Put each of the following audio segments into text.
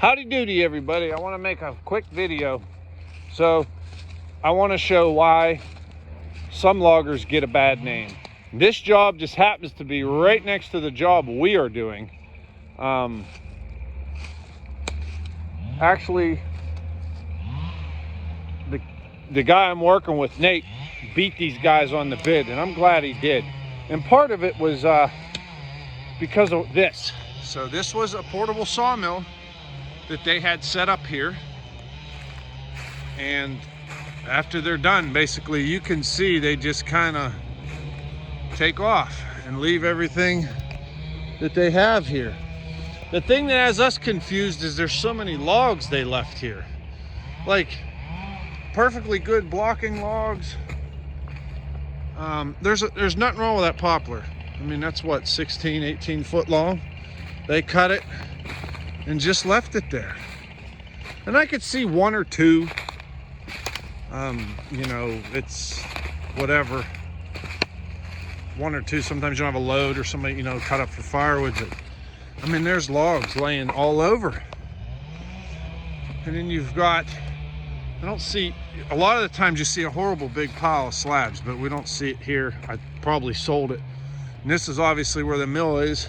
Howdy doody, everybody. I want to make a quick video. So I want to show why some loggers get a bad name. This job just happens to be right next to the job we are doing. Actually, the guy I'm working with, Nate, beat these guys on the bid, and I'm glad he did. And part of it was because of this. So this was a portable sawmill that they had set up here, and after they're done, basically you can see they just kind of take off and leave everything that they have here. The thing that has us confused is there's so many logs they left here, like perfectly good blocking logs. There's nothing wrong with that poplar. I mean, that's what, 16, 18 foot long. They cut it and just left it there. And I could see one or two, you know, it's whatever. One or two, sometimes you don't have a load or somebody, you know, cut up for firewood. But, I mean, there's logs laying all over. And then you've got, I don't see, a lot of the times you see a horrible big pile of slabs, but we don't see it here. I probably sold it. And this is obviously where the mill is.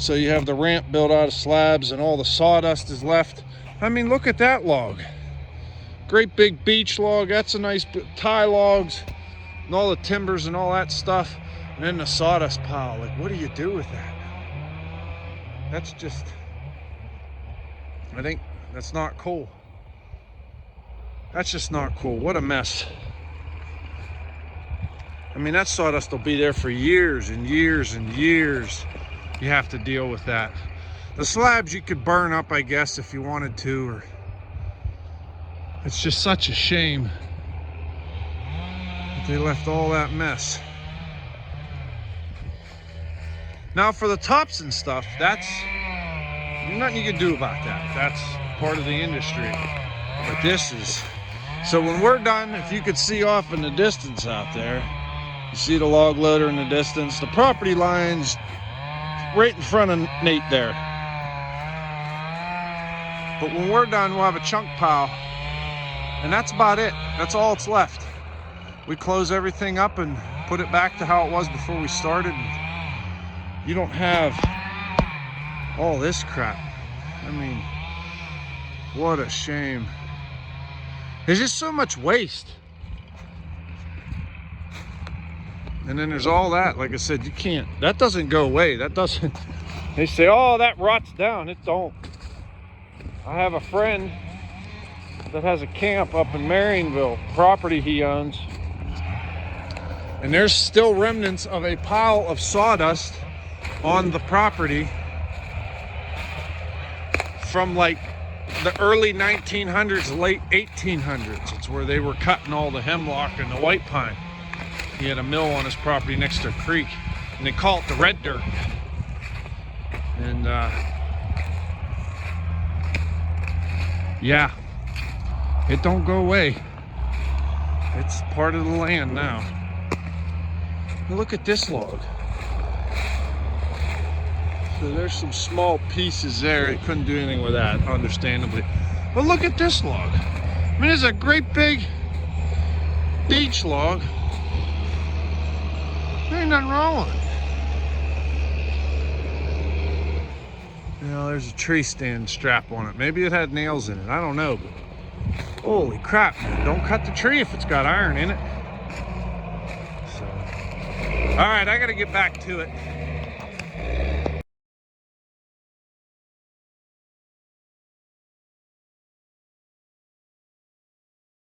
So you have the ramp built out of slabs and all the sawdust is left. I mean, look at that log. Great big beech log. That's a nice tie logs and all the timbers and all that stuff. And then the sawdust pile. Like, what do you do with that? That's just, I think that's not cool. That's just not cool. What a mess. I mean, that sawdust will be there for years and years and years. You have to deal with that. The slabs you could burn up, I guess, if you wanted to, or it's just such a shame that they left all that mess. Now for the tops and stuff, that's nothing you can do about that. That's part of the industry. But this is, so when we're done, if you could see off in the distance out there, you see the log loader in the distance, the property line's right in front of Nate there. But when we're done, we'll have a chunk pile, and that's about it. That's all that's left. We close everything up and put it back to how it was before we started. You don't have all this crap. I mean, what a shame. There's just so much waste. And then there's all that, like I said, you can't, that doesn't go away. That doesn't, they say, oh, that rots down. It don't. I have a friend that has a camp up in Marionville, property he owns. And there's still remnants of a pile of sawdust on the property from like the early 1900s, late 1800s. It's where they were cutting all the hemlock and the white pine. He had a mill on his property next to a creek, and they call it the red dirt. And yeah, it don't go away. It's part of the land now. And look at this log. So there's some small pieces there. They couldn't do anything with that, understandably. But look at this log. I mean, it's a great big beech log. There ain't nothing wrong with it. You know, there's a tree stand strap on it. Maybe it had nails in it. I don't know. But holy crap, man. Don't cut the tree if it's got iron in it. So, all right, I got to get back to it.